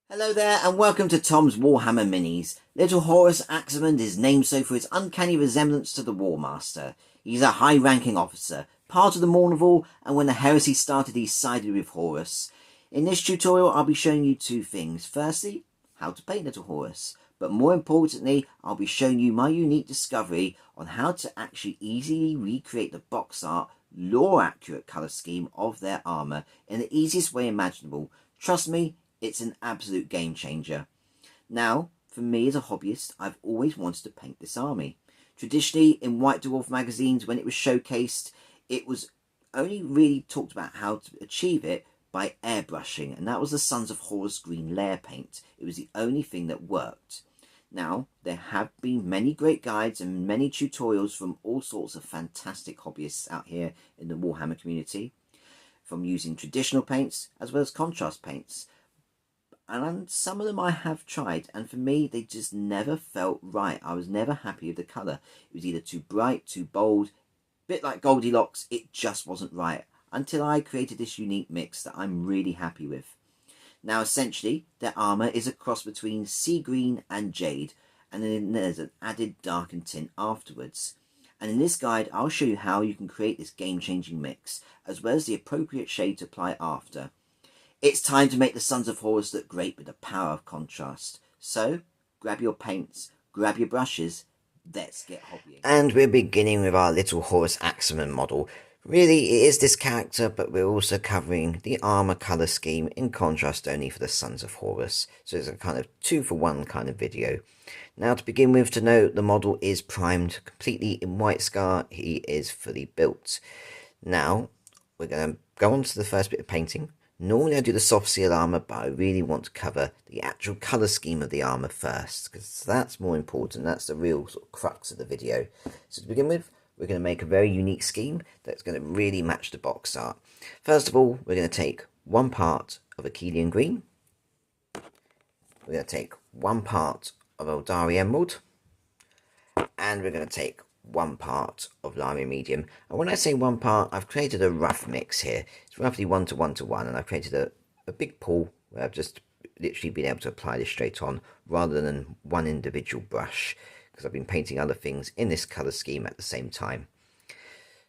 Hello there and welcome to Tom's Warhammer Minis. Little Horus Aximund is named so for its uncanny resemblance to the War Master. He's a high-ranking officer, part of the Mournival, and when the heresy started he sided with Horus. In this tutorial I'll be showing you two things. Firstly, how to paint Little Horus, but more importantly I'll be showing you my unique discovery on how to actually easily recreate the box art, lore-accurate colour scheme of their armour in the easiest way imaginable. Trust me, it's an absolute game changer. Now, for me as a hobbyist, I've always wanted to paint this army. Traditionally, in White Dwarf magazines, when it was showcased, it was only really talked about how to achieve it by airbrushing, and that was the Sons of Horus Green layer paint. It was the only thing that worked. Now, there have been many great guides and many tutorials from all sorts of fantastic hobbyists out here in the Warhammer community, from using traditional paints as well as contrast paints. And some of them I have tried, and for me they just never felt right. I was never happy with the colour. It was either too bright, too bold, a bit like Goldilocks. It just wasn't right until I created this unique mix that I'm really happy with. Now essentially their armour is a cross between sea green and jade, and then there's an added darkened tint afterwards. And in this guide I'll show you how you can create this game-changing mix, as well as the appropriate shade to apply after. It's time to make the Sons of Horus look great with the power of contrast. So, grab your paints, grab your brushes, let's get hobbying. And we're beginning with our Little Horus Aximund model. Really, it is this character, but we're also covering the armour colour scheme in contrast only for the Sons of Horus. So it's a kind of 2-for-1 kind of video. Now to begin with, to note, the model is primed completely in white scar. He is fully built. Now, we're going to go on to the first bit of painting. Normally I do the soft seal armour, but I really want to cover the actual colour scheme of the armour first, because that's more important. That's the real sort of crux of the video. So to begin with, we're going to make a very unique scheme that's going to really match the box art. First of all, we're going to take one part of Achillean green. We're going to take one part of Eldari emerald. And we're going to take one part of lime medium. And when I say one part, I've created a rough mix here. It's roughly 1 to 1 to 1, and I've created a big pool where I've just literally been able to apply this straight on rather than one individual brush, because I've been painting other things in this colour scheme at the same time.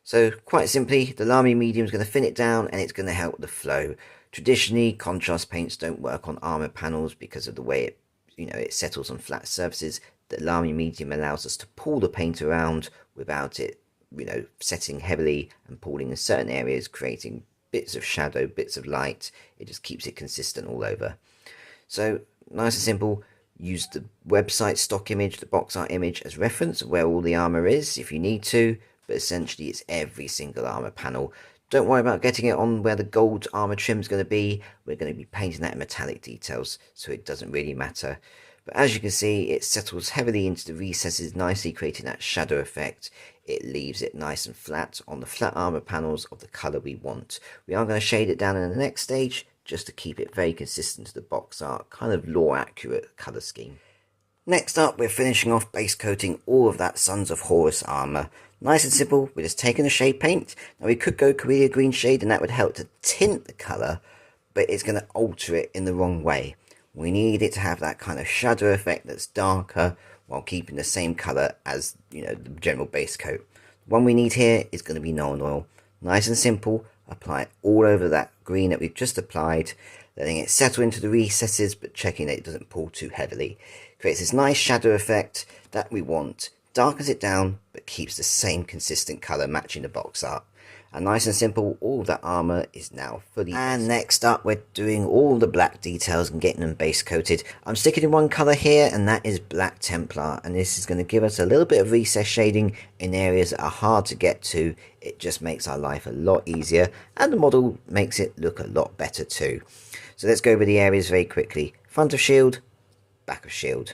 So quite simply, the lime medium is going to thin it down and it's going to help the flow. Traditionally, contrast paints don't work on armour panels because of the way it settles on flat surfaces. The lime medium allows us to pull the paint around without it, setting heavily and pulling in certain areas, creating bits of shadow, bits of light. It just keeps it consistent all over. So nice and simple. Use the website stock image, the box art image as reference of where all the armour is if you need to, but essentially it's every single armour panel. Don't worry about getting it on where the gold armour trim is going to be. We're going to be painting that in metallic details, so it doesn't really matter. But as you can see, it settles heavily into the recesses, nicely creating that shadow effect. It leaves it nice and flat on the flat armour panels of the colour we want. We are going to shade it down in the next stage, just to keep it very consistent to the box art, kind of lore accurate colour scheme. Next up, we're finishing off base coating all of that Sons of Horus armour. Nice and simple, we're just taking a shade paint. Now we could go Korea green shade and that would help to tint the colour, but it's going to alter it in the wrong way. We need it to have that kind of shadow effect that's darker while keeping the same colour as, the general base coat. The one we need here is going to be Nuln Oil. Nice and simple, apply it all over that green that we've just applied, letting it settle into the recesses but checking that it doesn't pull too heavily. Creates this nice shadow effect that we want, darkens it down but keeps the same consistent colour matching the box art. And nice and simple, all that armour is now fully... And next up, we're doing all the black details and getting them base coated. I'm sticking in one colour here, and that is Black Templar. And this is going to give us a little bit of recess shading in areas that are hard to get to. It just makes our life a lot easier, and the model makes it look a lot better too. So let's go over the areas very quickly. Front of shield, back of shield.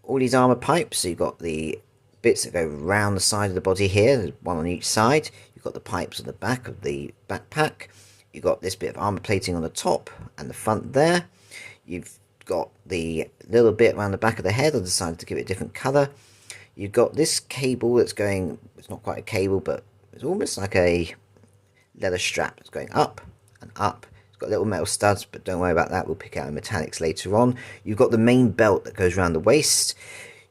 All these armour pipes, so you've got the bits that go round the side of the body here, there's one on each side. You've got the pipes on the back of the backpack. You've got this bit of armour plating on the top and the front there. You've got the little bit around the back of the head. I decided to give it a different colour. You've got this cable that's going, it's not quite a cable, but it's almost like a leather strap that's going up and up. It's got little metal studs, but don't worry about that. We'll pick out the metallics later on. You've got the main belt that goes around the waist.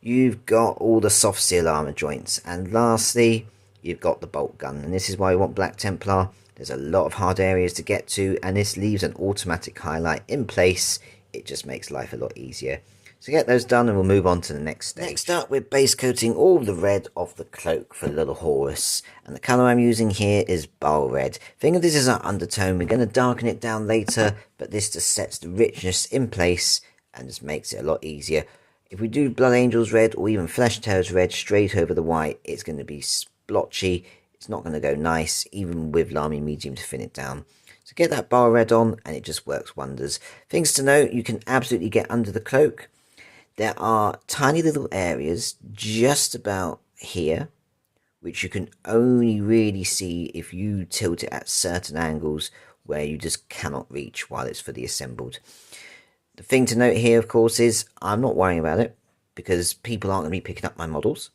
You've got all the soft steel armor joints. And lastly, you've got the bolt gun. And this is why we want Black Templar. There's a lot of hard areas to get to, and this leaves an automatic highlight in place. It just makes life a lot easier. So get those done and we'll move on to the next stage. Next up, we're base coating all the red of the cloak for Little Horus. And the colour I'm using here is Bile Red. Think of this as our undertone. We're going to darken it down later, but this just sets the richness in place and just makes it a lot easier. If we do Blood Angels Red or even Flesh Tearers Red straight over the white, it's going to be splotchy. It's not going to go nice, even with Lamy Medium to thin it down. So get that Bile Red on and it just works wonders. Things to note, you can absolutely get under the cloak. There are tiny little areas just about here, which you can only really see if you tilt it at certain angles where you just cannot reach while it's fully assembled. The thing to note here, of course, is I'm not worrying about it because people aren't going to be picking up my models.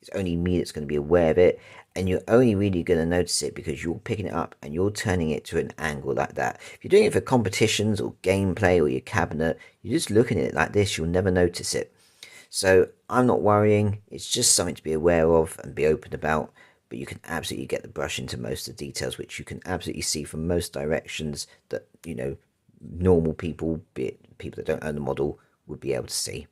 It's only me that's going to be aware of it, and you're only really going to notice it because you're picking it up and you're turning it to an angle like that. If you're doing it for competitions or gameplay or your cabinet, you're just looking at it like this, you'll never notice it. So I'm not worrying. It's just something to be aware of and be open about, but you can absolutely get the brush into most of the details, which you can absolutely see from most directions that, you know, normal people, be it people that don't own the model, would be able to see.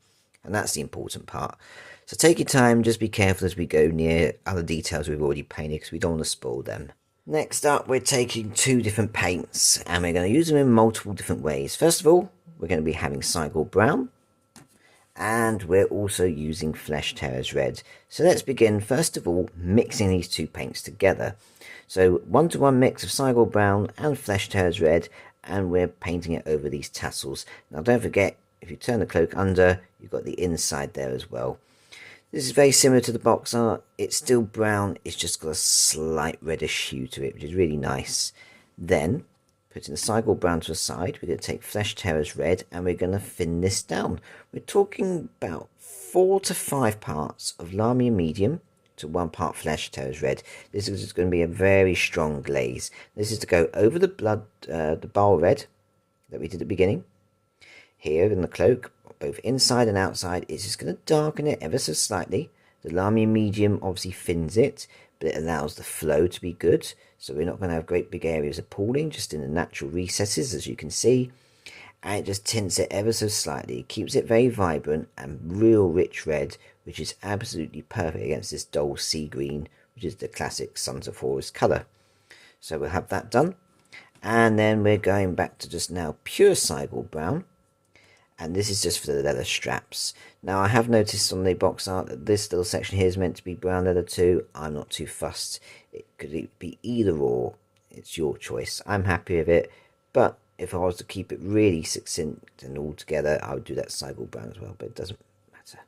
And that's the important part. So take your time, just be careful as we go near other details we've already painted because we don't want to spoil them. Next up, we're taking two different paints and we're going to use them in multiple different ways. First of all, we're going to be having Cygor Brown and we're also using Flesh Tearers Red. So let's begin first of all mixing these two paints together. So 1-to-1 mix of Cygor Brown and Flesh Tearers Red, and we're painting it over these tassels. Now don't forget, if you turn the cloak under, you've got the inside there as well. This is very similar to the box art. It's still brown, it's just got a slight reddish hue to it, which is really nice. Then, putting the Cygor Brown to the side, we're going to take Flesh Tearers Red and we're going to thin this down. We're talking about 4 to 5 parts of Lamy Medium to 1 part Flesh Tearers Red. This is just going to be a very strong glaze. This is to go over the Bile Red that we did at the beginning. Here in the cloak, both inside and outside, it's just going to darken it ever so slightly. The Lamy Medium obviously thins it, but it allows the flow to be good. So we're not going to have great big areas of pooling, just in the natural recesses, as you can see. And it just tints it ever so slightly. It keeps it very vibrant and real rich red, which is absolutely perfect against this dull sea green, which is the classic Sons of Horus colour. So we'll have that done. And then we're going back to just now pure Cygor Brown. And this is just for the leather straps. Now I have noticed on the box art that this little section here is meant to be brown leather too. I'm not too fussed. It could be either or. It's your choice. I'm happy with it. But if I was to keep it really succinct and all together, I would do that Cygor Brown as well. But it doesn't matter.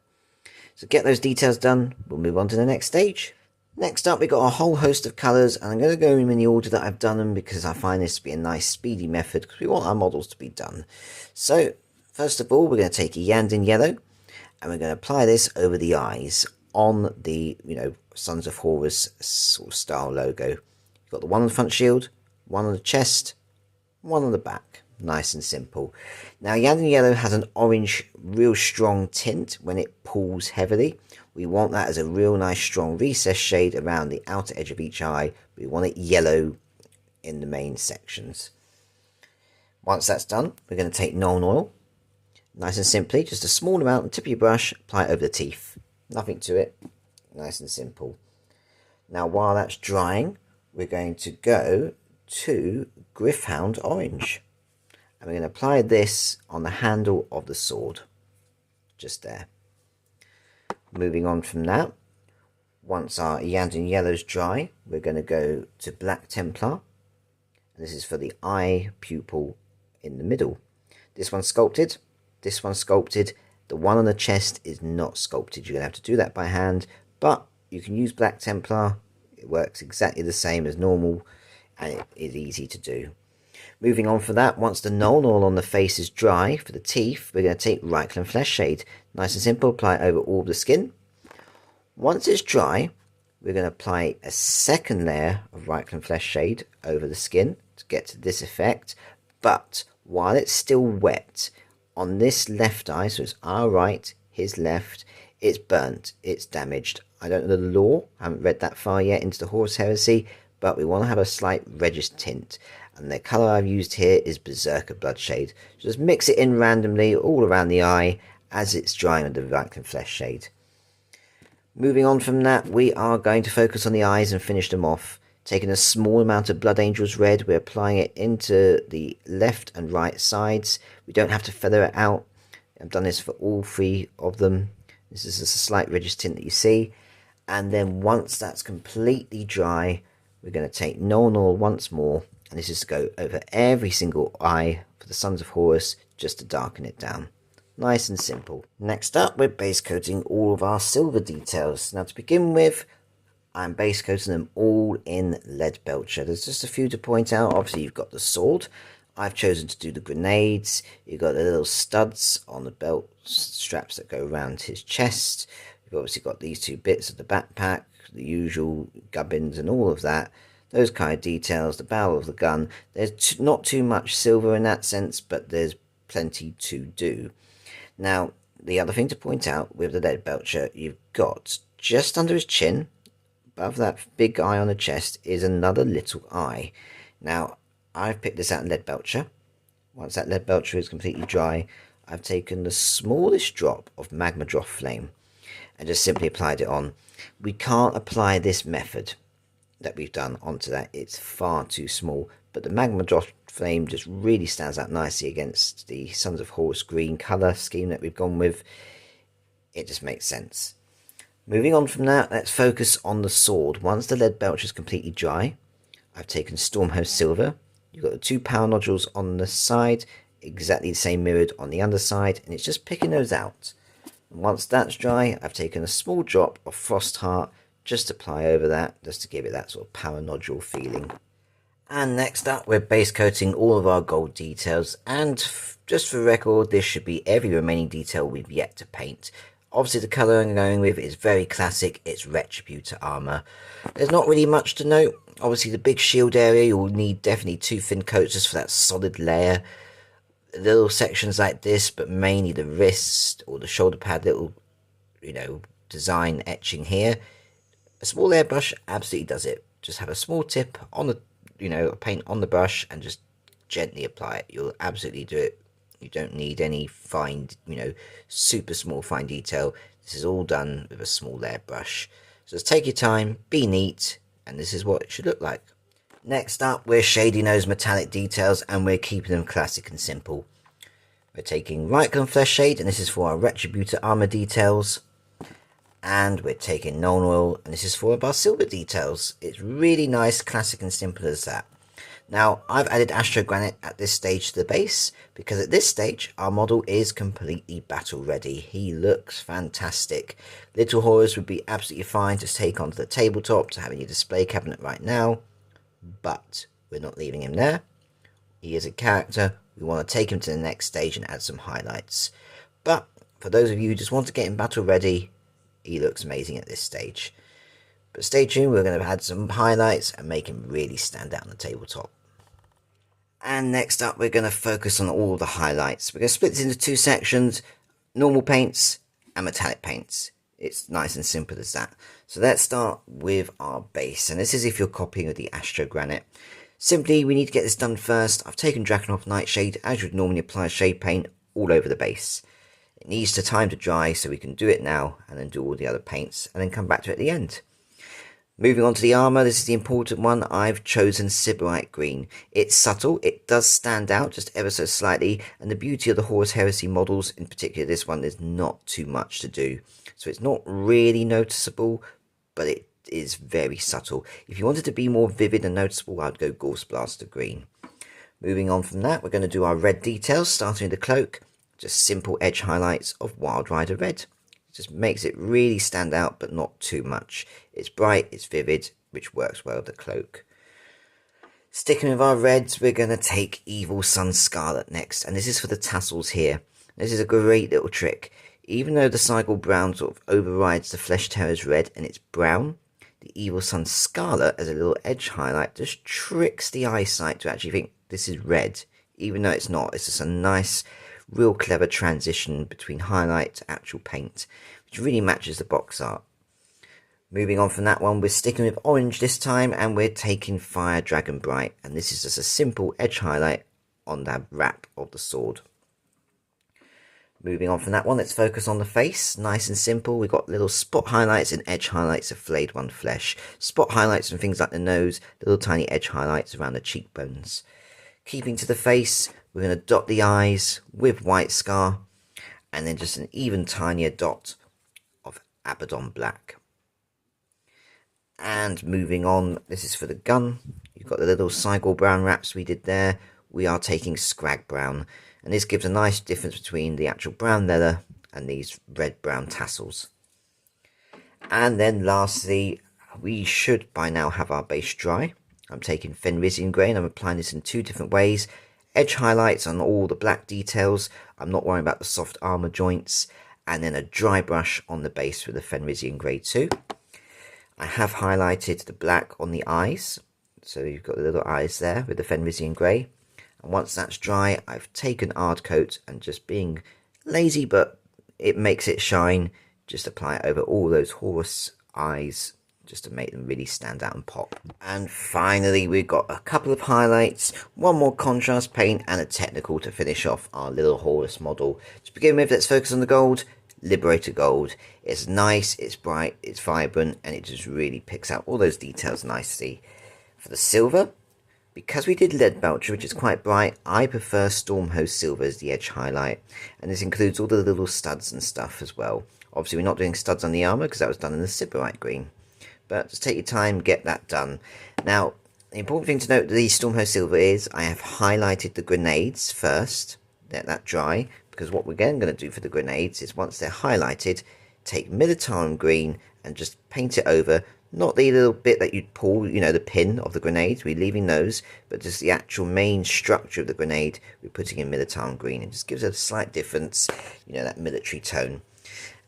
So get those details done. We'll move on to the next stage. Next up, we've got a whole host of colours. And I'm going to go in the order that I've done them because I find this to be a nice speedy method because we want our models to be done. So first of all, we're going to take a Yandin Yellow and we're going to apply this over the eyes on the, Sons of Horus sort of style logo. You've got the one on the front shield, one on the chest, one on the back. Nice and simple. Now, Yandin Yellow has an orange, real strong tint when it pulls heavily. We want that as a real nice strong recess shade around the outer edge of each eye. We want it yellow in the main sections. Once that's done, we're going to take Nuln Oil. Nice and simply, just a small amount on the tip of your brush, apply it over the teeth. Nothing to it, nice and simple. Now while that's drying, we're going to go to Gryph-hound Orange. And we're going to apply this on the handle of the sword, just there. Moving on from that, once our Yandin Yellow's dry, we're going to go to Black Templar. And this is for the eye pupil in the middle. This one's sculpted. This one's sculpted. The one on the chest is not sculpted. You're going to have to do that by hand, but you can use Black Templar. It works exactly the same as normal, and it is easy to do. Moving on for that, once the Nuln Oil on the face is dry for the teeth, we're going to take Reikland Flesh Shade. Nice and simple, apply it over all the skin. Once it's dry, we're going to apply a second layer of Reikland Flesh Shade over the skin to get to this effect. But while it's still wet, on this left eye, so it's our right, his left, it's burnt, it's damaged. I don't know the lore, I haven't read that far yet into the Horus heresy, but we want to have a slight reddish tint. And the colour I've used here is Berserker Bloodshade. So just mix it in randomly all around the eye as it's drying with the Viking Flesh shade. Moving on from that, we are going to focus on the eyes and finish them off. Taking a small amount of Blood Angel's Red, we're applying it into the left and right sides. We don't have to feather it out. I've done this for all three of them. This is just a slight reddish tint that you see. And then once that's completely dry, we're going to take Null Null once more. And this is to go over every single eye for the Sons of Horus, just to darken it down. Nice and simple. Next up, we're base coating all of our silver details. Now to begin with, I'm base coating them all in lead belcher. There's just a few to point out. Obviously you've got the sword. I've chosen to do the grenades. You've got the little studs on the belt straps that go around his chest. You've obviously got these two bits of the backpack, the usual gubbins and all of that. Those kind of details, the barrel of the gun. There's not too much silver in that sense, but there's plenty to do. Now, the other thing to point out with the lead belcher, you've got just under his chin, above that big eye on the chest, is another little eye. Now, I've picked this out in lead belcher. Once that lead belcher is completely dry, I've taken the smallest drop of magma drop flame and just simply applied it on. We can't apply this method that we've done onto that. It's far too small, but the magma drop flame just really stands out nicely against the Sons of Horus Green colour scheme that we've gone with. It just makes sense. Moving on from that, let's focus on the sword. Once the lead belcher is completely dry, I've taken Stormhost Silver. You've got the two power nodules on the side, exactly the same mirrored on the underside, and it's just picking those out. And once that's dry, I've taken a small drop of Frost Heart, just apply over that, just to give it that sort of power nodule feeling. And next up, we're base coating all of our gold details, and just for record, this should be every remaining detail we've yet to paint. Obviously the colour I'm going with is very classic, it's Retributor armour. There's not really much to note. Obviously the big shield area, you'll need definitely two thin coats just for that solid layer. Little sections like this, but mainly the wrist or the shoulder pad, little, design etching here. A small airbrush absolutely does it. Just have a small tip on the, paint on the brush and just gently apply it. You'll absolutely do it. You don't need any fine, super small fine detail. This is all done with a small airbrush. So just take your time, be neat, and this is what it should look like. Next up, we're shading those metallic details, and we're keeping them classic and simple. We're taking Viking Flesh Shade, and this is for our Retributor armor details. And we're taking Null Oil, and this is for our silver details. It's really nice, classic and simple as that. Now, I've added Astro Granite at this stage to the base, because at this stage, our model is completely battle ready. He looks fantastic. Little Horus would be absolutely fine to take onto the tabletop to have in your display cabinet right now, but we're not leaving him there. He is a character. We want to take him to the next stage and add some highlights. But for those of you who just want to get him battle ready, he looks amazing at this stage. But stay tuned, we're going to add some highlights and make him really stand out on the tabletop. And next up, we're going to focus on all the highlights. We're going to split this into two sections, normal paints and metallic paints. It's nice and simple as that. So let's start with our base. And this is if you're copying of the Astro Granite. Simply, we need to get this done first. I've taken Drakenhof Nightshade, as you would normally apply shade paint, all over the base. It needs the time to dry, so we can do it now and then do all the other paints and then come back to it at the end. Moving on to the armour, this is the important one. I've chosen Sybarite Green. It's subtle, it does stand out just ever so slightly, and the beauty of the Horus Heresy models, in particular this one, there's not too much to do. So it's not really noticeable, but it is very subtle. If you wanted to be more vivid and noticeable, I'd go Gorse Blaster Green. Moving on from that, we're going to do our red details, starting with the cloak. Just simple edge highlights of Wild Rider Red. Just makes it really stand out, but not too much. It's bright, it's vivid, which works well with the cloak. Sticking with our reds, we're going to take Evil Sun Scarlet next, and this is for the tassels here. This is a great little trick. Even though the Sigil Brown sort of overrides the Flesh Terror's red and it's brown, the Evil Sun Scarlet as a little edge highlight just tricks the eyesight to actually think this is red, even though it's not. It's just a nice, real clever transition between highlight to actual paint, which really matches the box art. Moving on from that one, we're sticking with orange this time, and we're taking Fire Dragon Bright, and this is just a simple edge highlight on the wrap of the sword. Moving on from that one, let's focus on the face. Nice and simple. We've got little spot highlights and edge highlights of flayed one flesh. Spot highlights from things like the nose, little tiny edge highlights around the cheekbones. Keeping to the face, we're going to dot the eyes with white scar, and then just an even tinier dot of Abaddon black. And moving on, this is for the gun. You've got the little Cygor brown wraps we did there. We are taking Scrag brown, and this gives a nice difference between the actual brown leather and these red-brown tassels. And then lastly, we should by now have our base dry. I'm taking Fenrisian grey and I'm applying this in two different ways. Edge highlights on all the black details. I'm not worrying about the soft armour joints. And then a dry brush on the base with the Fenrisian grey too. I have highlighted the black on the eyes. So you've got the little eyes there with the Fenrisian grey. And once that's dry, I've taken Ardcoat and just being lazy, but it makes it shine. Just apply it over all those Horus eyes, just to make them really stand out and pop. And finally, we've got a couple of highlights, one more contrast paint, and a technical to finish off our Little Horus model. To begin with, let's focus on the gold. Liberator Gold. It's nice, it's bright, it's vibrant, and it just really picks out all those details nicely. For the silver, because we did Lead Belcher, which is quite bright, I prefer Stormhost Silver as the edge highlight. And this includes all the little studs and stuff as well. Obviously, we're not doing studs on the armour because that was done in the Sybarite green. But just take your time, get that done. Now, the important thing to note with the Stormhost Silver is I have highlighted the grenades first. Let that dry. Because what we're again going to do for the grenades is once they're highlighted, take Militarum Green and just paint it over. Not the little bit that you'd pull, you know, the pin of the grenade, we're leaving those, but just the actual main structure of the grenade, we're putting in Militarum Green. It just gives it a slight difference, you know, that military tone.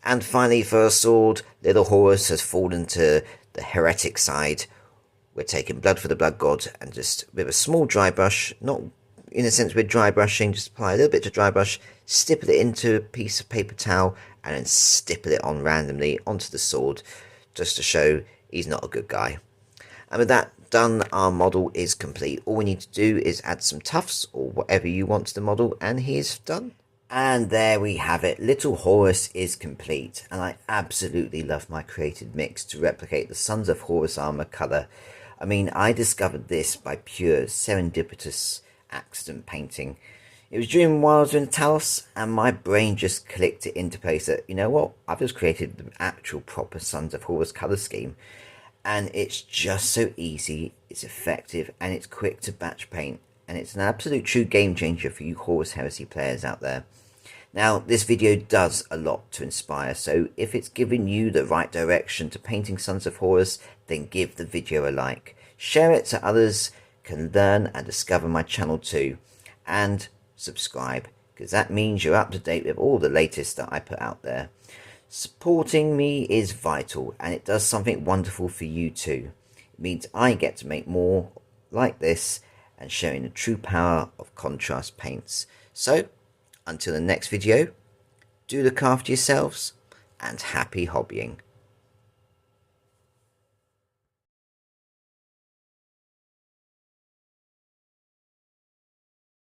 And finally, for a sword, Little Horus has fallen to the heretic side. We're taking Blood for the Blood God and just with a small dry brush, not in a sense we're dry brushing, just apply a little bit to dry brush, stipple it into a piece of paper towel, and then stipple it on randomly onto the sword, just to show he's not a good guy. And with that done, our model is complete. All we need to do is add some tufts or whatever you want to the model, and he is done. And there we have it. Little Horus is complete, and I absolutely love my created mix to replicate the Sons of Horus armor color. I mean, I discovered this by pure serendipitous accident painting. It was during while I was in Talos, and my brain just clicked it into place that, you know what, I've just created the actual proper Sons of Horus colour scheme. And it's just so easy, it's effective, and it's quick to batch paint. And it's an absolute true game changer for you Horus Heresy players out there. Now, this video does a lot to inspire, so if it's giving you the right direction to painting Sons of Horus, then give the video a like. Share it so others can learn and discover my channel too. And subscribe, because that means you're up to date with all the latest that I put out there. Supporting me is vital, and it does something wonderful for you too. It means I get to make more like this and showing the true power of contrast paints. So, until the next video, do look after yourselves and happy hobbying.